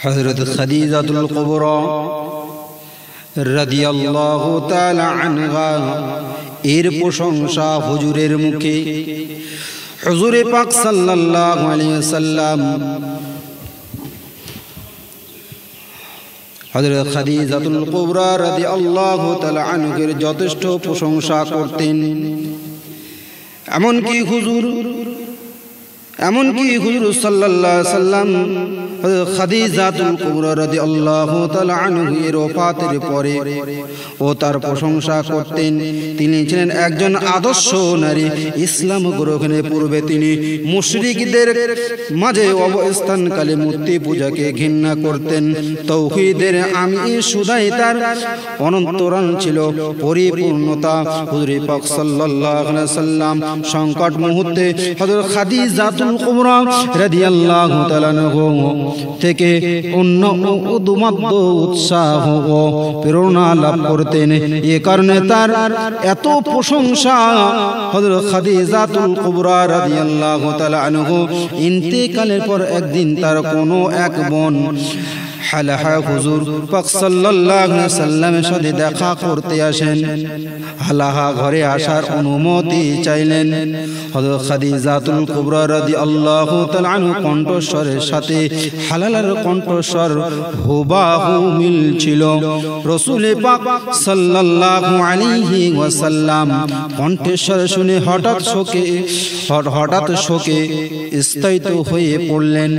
হযরত খাদিজাতুল কুবরা রাদিয়াল্লাহু তাআলা আনহা এর প্রশংসা হুজুরের মুখে হুজুরে পাক সাল্লাল্লাহু আলাইহি ওয়াসাল্লাম হযরত খাদিজাতুল কুবরা রাদিয়াল্লাহু তাআলা আনহার যথেষ্ট প্রশংসা করতেন। এমনকি হুজুর সাল্লাল্লাহু আলাইহি ওয়াসাল্লাম খাদিজাতুল কুবরা রাদিয়াল্লাহু তাআলা আনহার ওফাতের পরে ও তার প্রশংসা করতেন। তিনি ছিলেন একজন আদর্শ নারী। ইসলাম গ্রহণের পূর্বে তিনি মুশরিকদের মাঝে অবস্থানকালে মূর্তি পূজাকে ঘৃণা করতেন। তাওহীদের আমির সুদাই তার অন্তরাল ছিল পরিপূর্ণতা। হুজুর পাক সাল্লাল্লাহু আলাইহি ওয়াসাল্লাম সংকট মুহূর্তে হযরত খাদিজাতুল কুবরা রাদিয়াল্লাহু তাআলা থেকে অন্য উদ্যমাত্ম উৎসাহ ও প্রেরণা লাভ করতেন। এ কারণে তার এত প্রশংসা। হযরত খাদিজাতুল কুবরা রাদিয়াল্লাহু তাআলা আনহা ইন্তেকালের পর একদিন তার কোনো এক বোন হালাহা হুজুর পাক সাল্লাল্লাহু আলাইহি ওয়াসাল্লামের সাথে দেখা করতে আসেন। হালাহা ঘরে আসার অনুমতি চাইলেন। হযরত খাদিজাতুল কুবরা রাদিয়াল্লাহু তাআলা আনহা কণ্ঠস্বরের সাথে হালালার কণ্ঠস্বর হুবাহু মিল ছিল। রাসূল পাক সাল্লাল্লাহু আলাইহি ওয়াসাল্লাম কণ্ঠস্বর শুনে হঠাৎ শোকে স্তব্ধ হয়ে পড়লেন।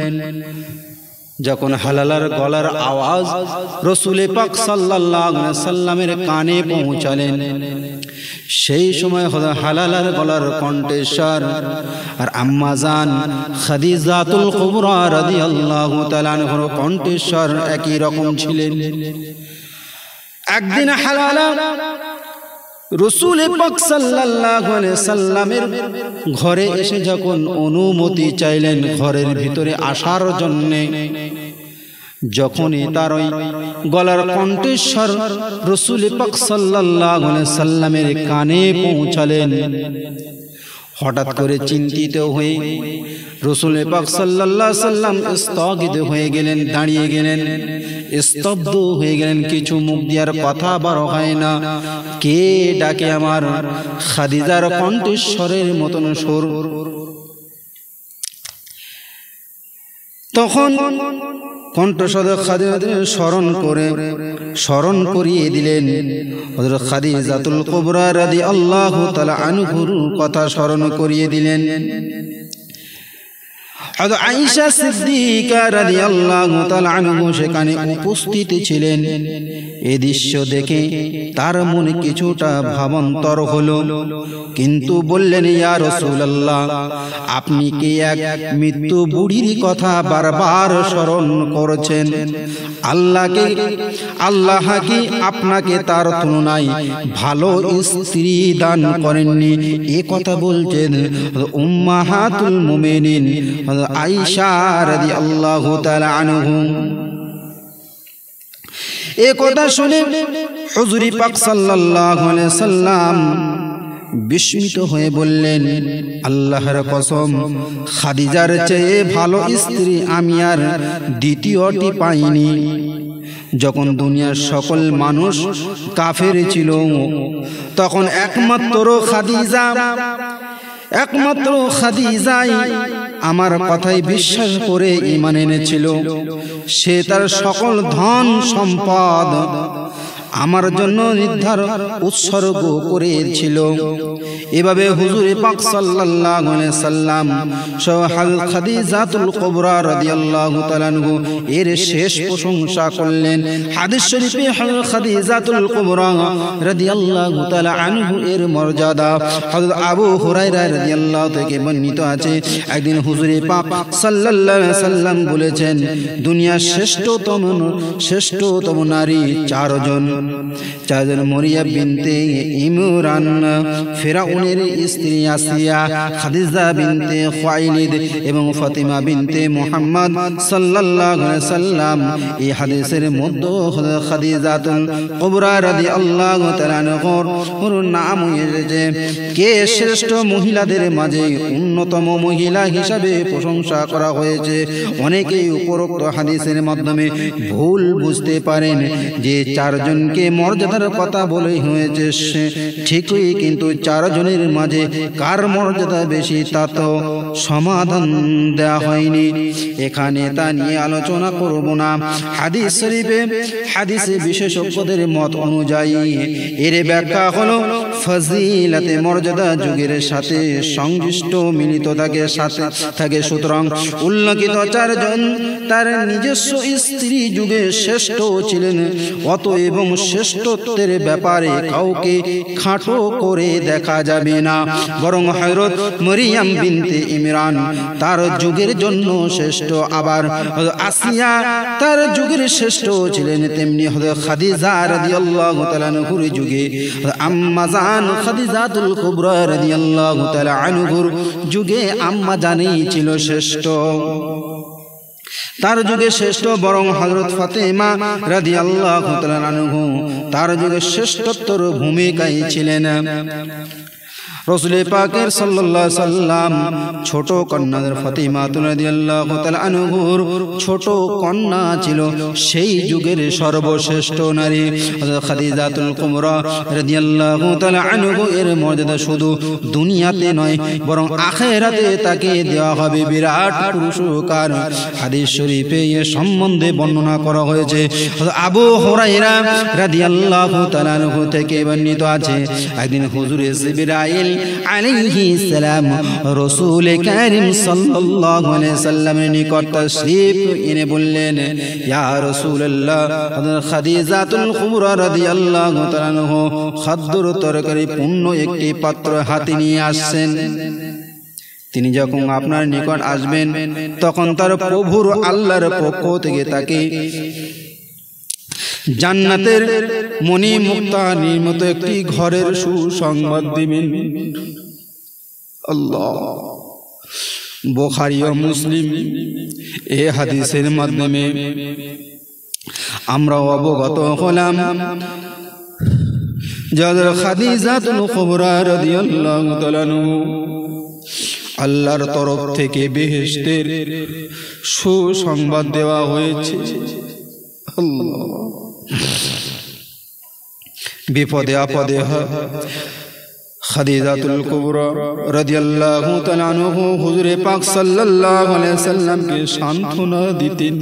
যখন হালালার গলার আওয়াজ রাসূল পাক সাল্লাল্লাহু আলাইহি ওয়াসাল্লামের কানে পৌঁছালেন, সেই সময় হালালার গলার কণ্ঠস্বর আর আম্মা জান খাদিজাতুল কুবরা রাদিয়াল্লাহু তাআলা আনহার কণ্ঠস্বর একই রকম ছিলেন। একদিন হালালা রাসূল পাক সাল্লাল্লাহু আলাইহি ওয়াসাল্লামের ঘরে এসে যখন অনুমতি চাইলেন ঘরের ভিতরে আসার জন্য, যখনই তার ওই গলার কণ্ঠস্বর রাসূল পাক সাল্লাল্লাহু আলাইহি ওয়াসাল্লামের কানে পৌঁছালেন, হঠাৎ করে চিন্তিত হয়ে রাসূল পাক সাল্লাল্লাহু আলাইহি ওয়াসাল্লাম স্থগিত হয়ে গেলেন, দাঁড়িয়ে গেলেন, স্তব্ধ হয়ে গেলেন। কিছু মুখ দিয়ার কথা বার হয় না। কে ডাকে আমার? খাদিজার কণ্ঠস্বরের মতন সুর। তখন কণ্ঠস্বর খাদিজাকে স্মরণ করিয়ে দিলেন। হযরত খাদিজাতুল কুবরা রাদিয়াল্লাহু তাআলা আনহার কথা স্মরণ করিয়ে দিলেন। হযরত আয়েশা সিদ্দিকা রাদিয়াল্লাহু তাআলা আনহা সেখানে উপস্থিত ছিলেন। এই দৃশ্য দেখে তার মনে কিছুটা ভাবান্তর হলো, কিন্তু বললেন, ইয়া রাসূলুল্লাহ, আপনি কি এক মৃত্যু বুড়ির কথা বারবার স্মরণ করছেন? আল্লাহ কি আপনাকে তার তুলনায় ভালো স্ত্রী দান করেননি? এ কথা বলছেন উম্মাহাতুল মুমিনিন আয়েশা রাদিয়াল্লাহু তাআলা আনহা। এ কথা শুনে হুজুর পাক সাল্লাল্লাহু আলাইহি ওয়াসাল্লাম বিস্মিত হয়ে বললেন, আল্লাহর কসম, খাদিজার চেয়ে ভালো স্ত্রী আমি আর দ্বিতীয়টি পাইনি। যখন দুনিয়ার সকল মানুষ কাফের ছিল, তখন একমাত্র খাদিজাই আমার কথাই বিশ্বাস করে ঈমান এনেছিল। সে তার সকল ধন সম্পদ আমার জন্য উৎসর্গ করেছিল। এভাবে হুজুর পাক সাল্লাল্লাহু আলাইহি ওয়াসাল্লাম খাদিজাতুল কুবরা রাদিয়াল্লাহু তাআলা আনহা এর শেষ প্রশংসা করলেন। হাদিস শরীফে খাদিজাতুল কুবরা রাদিয়াল্লাহু তাআলা আনহা এর মর্যাদা হযরত আবু হুরায়রা রাদিয়াল্লাহু থেকে বর্ণিত আছে। একদিন হুজুর পাক সাল্লাল্লাহু আলাইহি ওয়াসাল্লাম বলেছেন, দুনিয়ার শ্রেষ্ঠতম নারী চারজন। মরিয়া বিনতে ইমরান, ফিরাউন ফিরআউনের স্ত্রী আসিয়া, খাদিজা বিনতে খুয়াইলিদ এবং ফাতিমা বিনতে মুহাম্মদ সাল্লাল্লাহু আলাইহি ওয়াসাল্লাম। এই হাদিসের মধ্যে খাদিজাতুল কুবরা রাদিয়াল্লাহু তাআলা আনহার নাম এসেছে। কে শ্রেষ্ঠ মহিলাদের মাঝে অন্যতম মহিলা হিসাবে প্রশংসা করা হয়েছে। অনেকেই উপরোক্ত হাদিসের মাধ্যমে ভুল বুঝতে পারেন যে চারজনকে মর্যাদার কথা বলে হয়েছে, ঠিকই, কিন্তু চারজনের মাঝে কার মর্যাদা বেশি তা তো সমাধান দেওয়া হয়নি। এখানে তা নিয়ে আলোচনা করব না। হাদিস শরীফে হাদিসে বিশেষজ্ঞদের মত অনুযায়ী এর ব্যাখ্যা হলো ফজিলতে মর্যাদা যুগের সাথে সংশ্লিষ্ট মিলিত থাকে। সুতরাং উল্লেখিত চারজন তার নিজস্ব স্ত্রী যুগে শ্রেষ্ঠ ছিলেন। অতএব শ্রেষ্ঠত্বের ব্যাপারে কাউকে খাটো করে দেখা যাবে না, বরং হযরত মরিয়ম বিনতে ইমরান তার যুগের জন্য শ্রেষ্ঠ। আবার আসিয়া তার যুগের শ্রেষ্ঠ ছিলেন। তেমনি হযরত খাদিজা রাদিয়াল্লাহু তাআলা আনহার যুগে আম্মা জান খাদিজাতুল কুবরা রাদিয়াল্লাহু তাআলা আনহার যুগে আম্মা জানই ছিল শ্রেষ্ঠ, তার যুগে শ্রেষ্ঠ। বরং হযরত ফাতেমা রাদিয়াল্লাহু তাআলা আনহা তার যুগে শ্রেষ্ঠত্বর ভূমিকায় ছিলেন। রাসূল পাকের সাল্লাল্লাহু আলাইহি সাল্লাম ছোট কন্যা ফাতিমা রাদিয়াল্লাহু তাআলা আনহার ছোট কন্যা ছিল সেই যুগের সর্বশ্রেষ্ঠ নারী। হযরত খাদিজাতুল কুবরা রাদিয়াল্লাহু তাআলা আনহা এর মর্যাদা শুধু দুনিয়াতে নয় বরং আখিরাতে তাকে দেওয়া হবে বিরাট পুরস্কার। হাদিস শরীফে এর সম্বন্ধে বর্ণনা করা হয়েছে। আবু হুরায়রা রাদিয়াল্লাহু তাআলা আনহু থেকে বর্ণিত আছে, একদিন হুজুরে জিবরাইল আলাইহিস সালাম রাসূল কারীম সাল্লাল্লাহু আলাইহি সাল্লামের নিকট তাশরীফ এনে বললেন, ইয়া রাসূলুল্লাহ, খাদিজাতুল কুবরা রাদিয়াল্লাহু তাআলা আনহা খাদ্যর তরকারি পূর্ণ একটি পাত্র হাতে নিয়ে আসছেন। তিনি যখন আপনার নিকট আসবেন তখন তার প্রভুর আল্লাহর পক্ষ থেকে তাকে জান্নাতের মণি মুক্তা নির্মিত একটি ঘরের সুসংবাদ দিবেন। আল্লাহ, বুখারী ও মুসলিম এই হাদিসের মাধ্যমে আমরা অবগত হলাম যাদের খাদিজাতুল কুবরা রাদিয়াল্লাহু তাআলা আল্লাহর তরফ থেকে বেহেশতের সুসংবাদ দেওয়া হয়েছে। আল্লাহ, বিপদে আপদে খাদিজাতুল কুবরা রাদিয়াল্লাহু তাআলা আনহা হুজুরে পাক সাল্লাল্লাহু আলাইহি সাল্লামকে সান্ত্বনা দিতেন।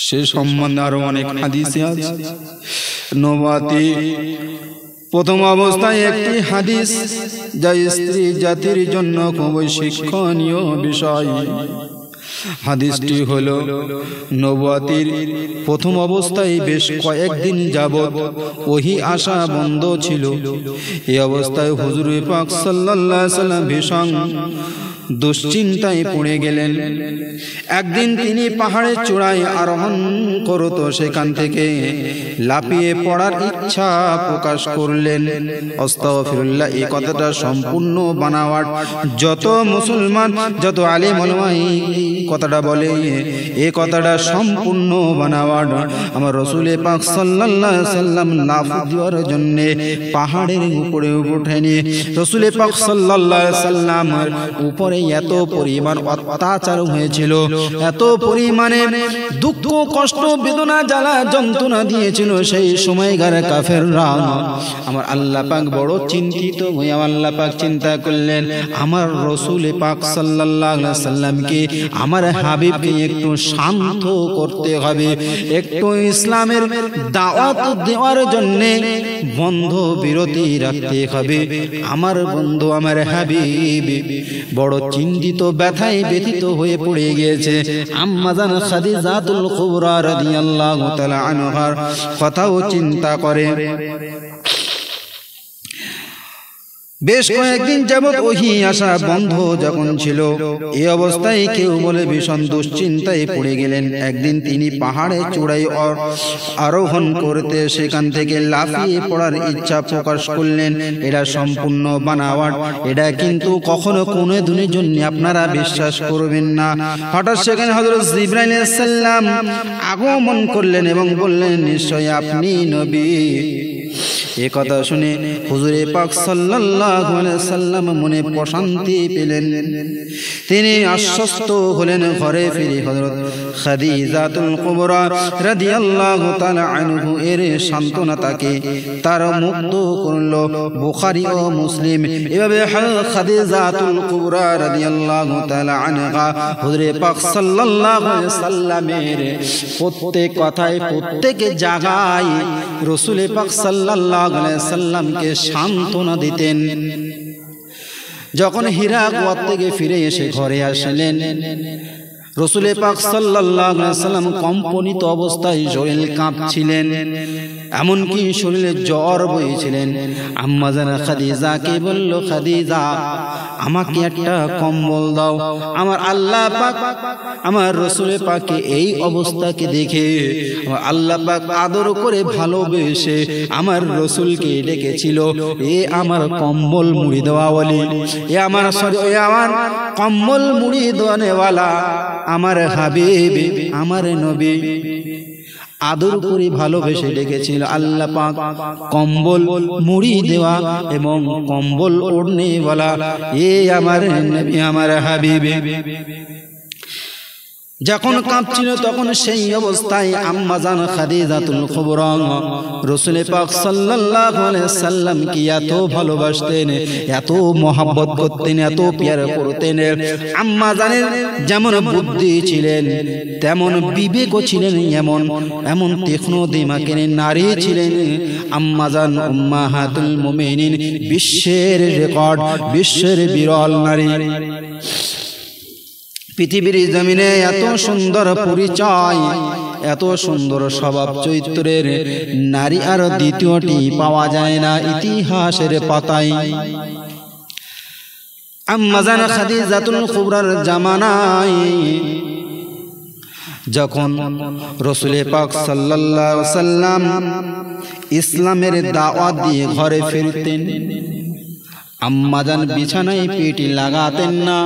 সে সম্বন্ধে আরো অনেক হাদিসে আছে। নবুয়াতি প্রথম অবস্থায় একটি হাদিস যা স্ত্রী জাতির জন্য খুবই শিক্ষণীয় বিষয়। হাদিসটি হলো নবুয়াতির প্রথম অবস্থায় বেশ কয়েকদিন যাবত ওহী আসা বন্ধ ছিল। এই অবস্থায় হুজুর পাক সাল্লাল্লাহু আলাইহি সাল্লাম ভীষণ দুশ্চিন্তায় পড়ে গেলেন। একদিন তিনি পাহাড়ের চূড়ায় আরোহণ করত, সেখান থেকে লাফিয়ে পড়ার ইচ্ছা প্রকাশ করলেন। আস্তাগফিরুল্লাহ, এই কথাটা সম্পূর্ণ বানাওয়াট। যত মুসলমান, যত আলেম ওলামা এই কথাটা বলে, এই কথাটা সম্পূর্ণ বানাওয়াট। আমার রাসূল পাক সাল্লাল্লাহু আলাইহি সাল্লাম লাফ দেওয়ার জন্য পাহাড়ের উপরে ওঠেনি। রাসূল পাক সাল্লাল্লাহু আলাইহি সাল্লামের উপরে এত পরিমাণ অত্যাচার হয়েছিল, এত পরিমাণে দুঃখ কষ্ট বেদনা জ্বালা যন্ত্রণা দিয়েছিল সেই সময়কার কাফেররা। আমার আল্লাহ পাক বড় চিন্তিত হয়ে আল্লাহ পাক চিন্তা করলেন, আমার রাসূল পাক সাল্লাল্লাহু আলাইহি সাল্লামকে, আমার হাবিবকে একটু শান্ত করতে হবে, একটু ইসলামের দাওয়াত দেওয়ার জন্য বন্ধ বিরতি রাখতে হবে। আমার বন্ধু, আমার হাবিব বড় চিন্তিত, ব্যথায় ব্যথিত হয়ে পড়ে গিয়েছে। আম্মা জান খাদিজাতুল কুবরা রাদিয়াল্লাহু তাআলা আনহার কথাও চিন্তা করে। বেশ কয়েকদিন যাবৎ ওহী আসা বন্ধ যখন ছিল, এই অবস্থায় কেউ বলে ভীষণ দুশ্চিন্তায় পড়ে গেলেন। একদিন তিনি পাহাড়ে চূড়ায় আরোহণ করতে সেখান থেকে লাফিয়ে পড়ার ইচ্ছা প্রকাশ করলেন। এটা সম্পূর্ণ বানাওয়াট, এটা কিন্তু কখনো কোনো দিনের জন্য আপনারা বিশ্বাস করবেন না। হঠাৎ সেখানে হযরত জিবরাইল আলাইহিস সালাম আগমন করলেন এবং বললেন, নিশ্চয়ই আপনি নবী। এ কথা শুনে হুজুরে পাক সাল্লাল্লাহু আলাইহি সাল্লাম মনে প্রশান্তি পেলেন। তিনি আশ্বস্ত হলেন। ঘরে ফিরে হযরত খাদিজাতুল কুবরা রাদিয়াল্লাহু তাআলা আনহু এর সান্ত্বনা তাকে তার মুক্ত করল। বুখারী ও মুসলিম এভাবে খাদিজাতুল কুবরা রাদিয়াল্লাহু তাআলা আনহা হুজুরে পাক সাল্লাল্লাহু আলাইহি সাল্লামের প্রত্যেক কথায় প্রত্যেক জায়গায় রাসূল পাক সাল্লাল্লাহু আলাইহি সাল্লামকে সান্ত্বনা দিতেন। যখন হিরা গুহা থেকে ফিরে এসে ঘরে আসলেন, রাসূল পাক সাল্লাল্লাহু আলাইহি সাল্লাম কম্পনিত অবস্থায় শরীর কাঁপছিলেন, এমনকি শরীরে জ্বর বইছিলেন। আম্মা জান খাদিজাকে বলল, খাদিজা আমাকে একটা কম্বল দাও। আমার আল্লাহ পাক আমার রাসূল পাককে এই অবস্থাকে দেখে আল্লাহ পাক আদর করে ভালোবেসে আমার রাসূলকে ডেকেছিল, এ আমার কম্বল মুড়ি দেওয়াওয়ালি, এ আমার কম্বল মুড়ি দেওয়ানেওয়ালা, আমার হাবিব, আমার নবী। আদর করে ভালোবেসে ডেকেছিল আল্লাহ পাক কম্বল মুড়ি দেওয়া এবং কম্বল ওড়নে বলা, এ আমার নবী, আমার হাবিব। যখন কাঁপছিল তখন সেই অবস্থায় আম্মা জান খাদিজাতুল কুবরা রাসূল পাক সাল্লাল্লাহু আলাইহি সাল্লাম কি এত ভালোবাসতেন, এত মহব্বত করতেন, এত প্যার করতেন। আম্মা জানের যেমন বুদ্ধি ছিলেন তেমন বিবেকও ছিলেন, এমন তীক্ষ্ণ দিমাগের নারী ছিলেন। আম্মা জান উম্মাহাতুল মুমিনিন, বিশ্বের রেকর্ড, বিশ্বের বিরল নারী। পৃথিবীর জমিনে এত সুন্দর পরিচয়, এত সুন্দর স্বভাব চরিত্রের নারী আর দ্বিতীয়টি পাওয়া যায় না ইতিহাসের পাতায়। আম্মা জান খাদিজাতুল কুবরার জামানায় যখন রাসূল পাক সাল্লাল্লাহু আলাইহি সাল্লাম ইসলামের দাওয়াত দিয়ে ঘরে ফিরতেন, আম্মা জান বিছানায় পেটি লাগাতেন না।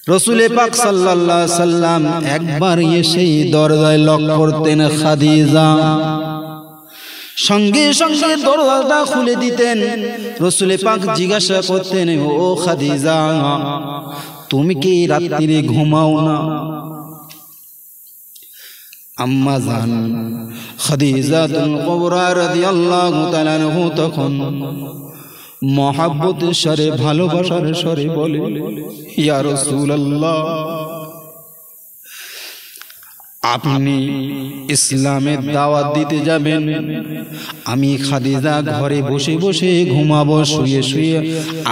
রাসূল পাক সাল্লাল্লাহু আলাইহি সাল্লাম একবার এসে দরজায় লক করতেন, খাদিজা, সঙ্গে সঙ্গে দরজাটা খুলে দিতেন। রাসূল পাক জিজ্ঞাসা করতেন, ও খাদিজা, তুমি কি রাত্রিরে ঘুমাও না? আম্মা জান খাদিজাতুল কুবরা রাদিয়াল্লাহু তাআলা আনহা তখন মহব্বতের স্বরে, ভালোবাসার স্বরে বলে, ইয়া রাসূলুল্লাহ, আপনি ইসলামের দাওয়াত দিতে যাবেন, আমি খাদিজা ঘরে বসে বসে ঘুমাবো, শুয়ে শুয়ে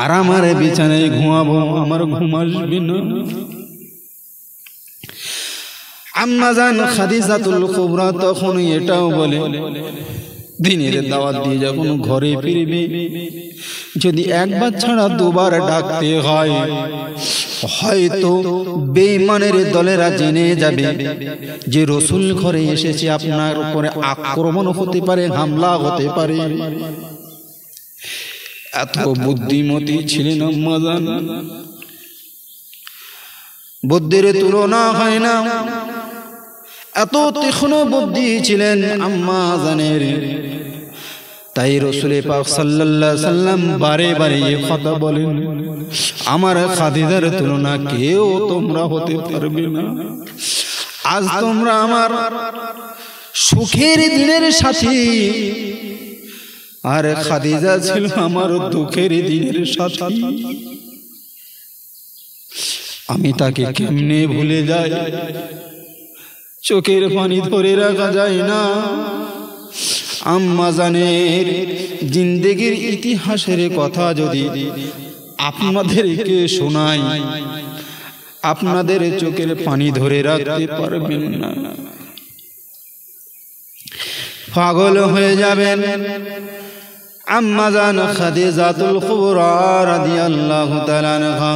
আরামের বিছানায় ঘুমাবো, আমার ঘুম আসবে না। আম্মা জান খাদিজাতুল কুবরা তখন এটাও বলে, দিনের দাওয়াত দিয়ে যখন ঘরে ফিরবে, যদি একবার ছাড়া দুবার ডাকতে হয়, হয়তো বেঈমানের দলেরা জেনে যাবে যে রাসূল ঘরে এসেছে, আপনার উপরে আক্রমণ হতে পারে, হামলা হতে পারে। এত বুদ্ধিমতী ছিলেন আম্মা জান, বুদ্ধির তুলনা হয় না। এত তীক্ষ্ণ বুদ্ধি ছিলেন আম্মা জানের। তাই রাসূল পাক সাল্লাল্লাহু আলাইহি সাল্লাম বারে বারে এই কথা বলেন, আমার খাদিজার তুলনা কেউ তোমরা হতে পারবে না। আজ তোমরা আমার সুখের দিনের সাথী, আর খাদিজা ছিল আমার দুঃখের দিনের সাথী। আমি তাকে কেমনে ভুলে যাই, চোখের পানি ধরে রাখা যায় না। আম্মা জানের জিন্দেগির ইতিহাসের কথা যদি আপনাদেরকে শোনাই, আপনাদের চোখের পানি ধরে রাখতে পারবেন না, পাগল হয়ে যাবেন। আম্মা জান খাদিজাতুল কুবরা রাদিয়াল্লাহু তাআলা আনহা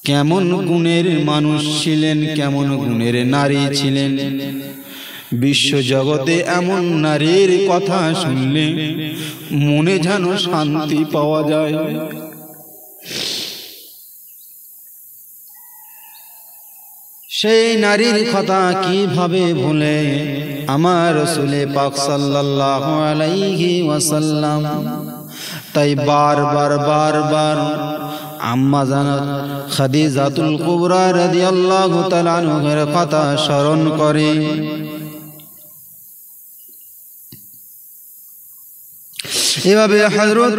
কেমন গুণের মানুষ ছিলেন, কেমন গুণের নারী ছিলেন। বিশ্ব জগতে এমন নারীর কথা শুনলে মনে যেন শান্তি পাওয়া যায়। সেই নারীর কথা কিভাবে ভুলে আমার রাসূল পাক সাল্লাল্লাহু আলাইহি ওয়াসাল্লাম তাই বারবার আম্মা জানাত খাদিজাতুল কুবরা রাদিয়াল্লাহু তাআলা আনহার কথা স্মরণ করে। এভাবে হযরত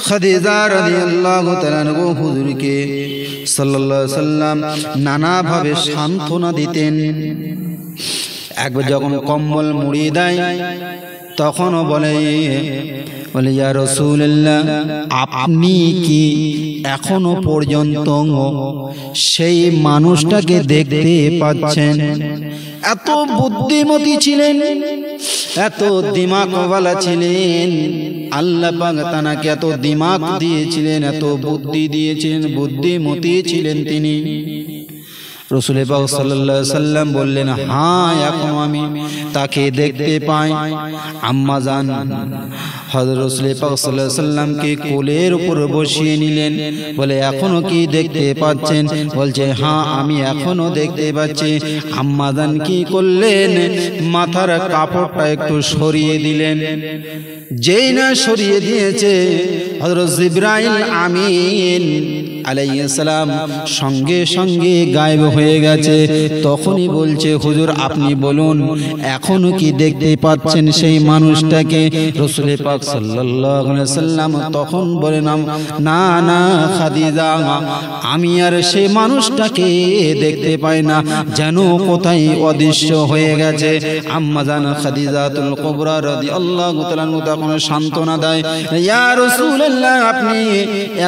খাদিজা রাদিয়াল্লাহু তাআলা আনহা হুজুরকে সাল্লাল্লাহু আলাইহি সাল্লাম নানাভাবে সান্ত্বনা দিতেন। একবার যখন কম্বল মুড়িয়ে দেয় তখনও বলে ইয়া রাসূলুল্লাহ, আপনি কি এখনো পর্যন্ত সেই মানুষটাকে দেখতে পাচ্ছেন? এত বুদ্ধিমতী ছিলেন, এত দিমাগওয়ালা ছিলেন। আল্লাহ পাক তাকে এত দিমাগ দিয়েছিলেন, এত বুদ্ধি দিয়েছিলেন, বুদ্ধিমতী ছিলেন তিনি। রাসূল পাক সাল্লাল্লাহু আলাইহি সাল্লাম বললেন, হ্যাঁ এখন আমি তাকে দেখতে পাই। আম্মা জান হযরত রাসূল পাক সাল্লাল্লাহু আলাইহি সাল্লামকে কোলের উপর বসিয়ে নিলেন। বলে এখনো কি দেখতে পাচ্ছেন? বলছে হ্যাঁ আমি এখনো দেখতে পাচ্ছি। আম্মা জান কি করলেন? মাথার কাপড়টা একটু সরিয়ে দিলেন। যেই না সরিয়ে দিয়েছে হযরত জিবরাইল আমিন আলাইহিস সালাম সঙ্গে সঙ্গে গায়েব হয়ে গেছে। তখনই বলছে, হুজুর আপনি বলুন এখনো কি দেখতে পাচ্ছেন সেই মানুষটাকে? রাসূল পাক সাল্লাল্লাহু আলাইহি সাল্লাম তখন বলেন, না না খাদিজা, আমি আর সেই মানুষটাকে দেখতে পাই না, যেন কোথায় অদৃশ্য হয়ে গেছে। আম্মা জান খাদিজাতুল কুবরা রাদিয়াল্লাহু তাআলা তখন সান্ত্বনা দেয়, ইয়া রাসূলুল্লাহ, আপনি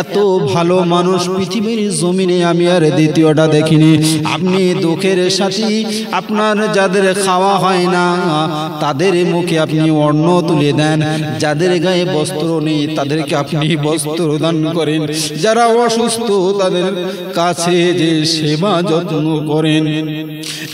এত ভালো মানুষ পৃথিবীর জমিনে আমি আর দ্বিতীয়টা দেখিনি। আপনি দুঃখের সাথী, আপনার যাদের খাওয়া হয় না তাদের মুখে আপনি অন্ন তুলে দেন, যাদের গায়ে বস্ত্র নেই তাদেরকে আপনি বস্ত্র দান করেন, যারা অসুস্থ তাদের কাছে যে সেবা যত্ন করেন,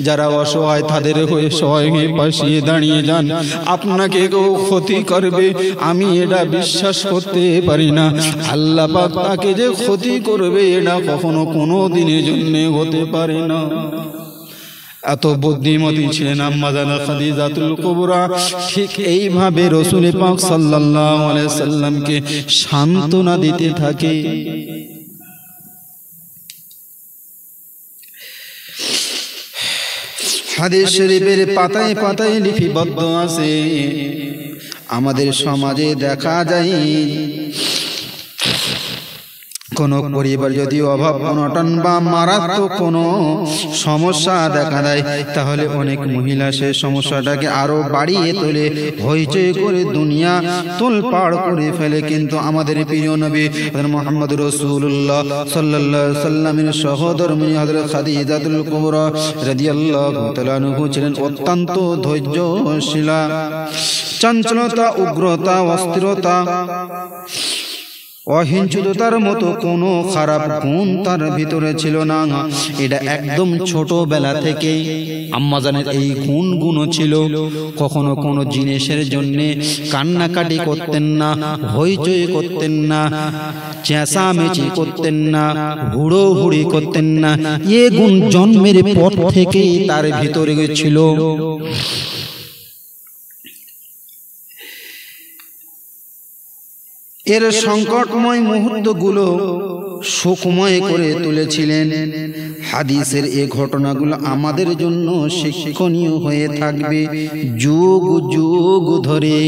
যারা অসহায় তাদের হয়ে সহায়ে পাশে দাঁড়িয়ে যান। আপনাকে কেউ ক্ষতি করবে আমি এটা বিশ্বাস করতে পারি না। আল্লাহ পাক তাকে যে ক্ষতি করবে এটা কখনো কোনো দিনের জন্য হতে পারে না। এত বুদ্ধিমতী ছিলেন আম্মা জান খাদিজাতুল কুবরা। ঠিক এইভাবে রাসূল পাক সাল্লাল্লাহু আলাইহি সাল্লামকে সান্ত্বনা দিতে থাকে। হাদিস শরীফের পাতায় পাতায় লিপিবদ্ধ আছে। আমাদের সমাজে দেখা যায় কোনো পরিবার যদি অভাব অনটন বা মারাত্মক কোনো সমস্যা দেখা দেয়, তাহলে অনেক মহিলা সেই সমস্যাটাকে আরো বাড়িয়ে তোলে, হইচই করে দুনিয়া তোলপাড় করে ফেলে। কিন্তু আমাদের প্রিয় নবী মুহাম্মদ রাসূলুল্লাহ সাল্লাল্লাহু আলাইহি সাল্লামের সহধর্মিণী হযরত খাদিজাতুল কুবরা রাদিয়াল্লাহু তাআলা আনহা ছিলেন অত্যন্ত ধৈর্যশীলা। চঞ্চলতা, উগ্রতা, অস্থিরতা, অহিংসতার মতো কোনো খারাপ গুণ তার ভিতরে ছিল না। এটা একদম ছোটবেলা থেকে আম্মা জানের এই গুণগুলো ছিল। কখনো কোনো জিনিসের জন্য কান্নাকাটি করতেন না, হইচই করতেন না, চেঁচামেচি করতেন না, হুড়োহুড়ি করতেন না। এ গুণ জন্মের পর থেকেই তার ভিতরে ছিল। এর সংকটময় মুহূর্তগুলো সুখময় করে তুলেছিলেন। হাদিসের এই ঘটনাগুলো আমাদের জন্য শিক্ষণীয় হয়ে থাকবে যুগ যুগ ধরে।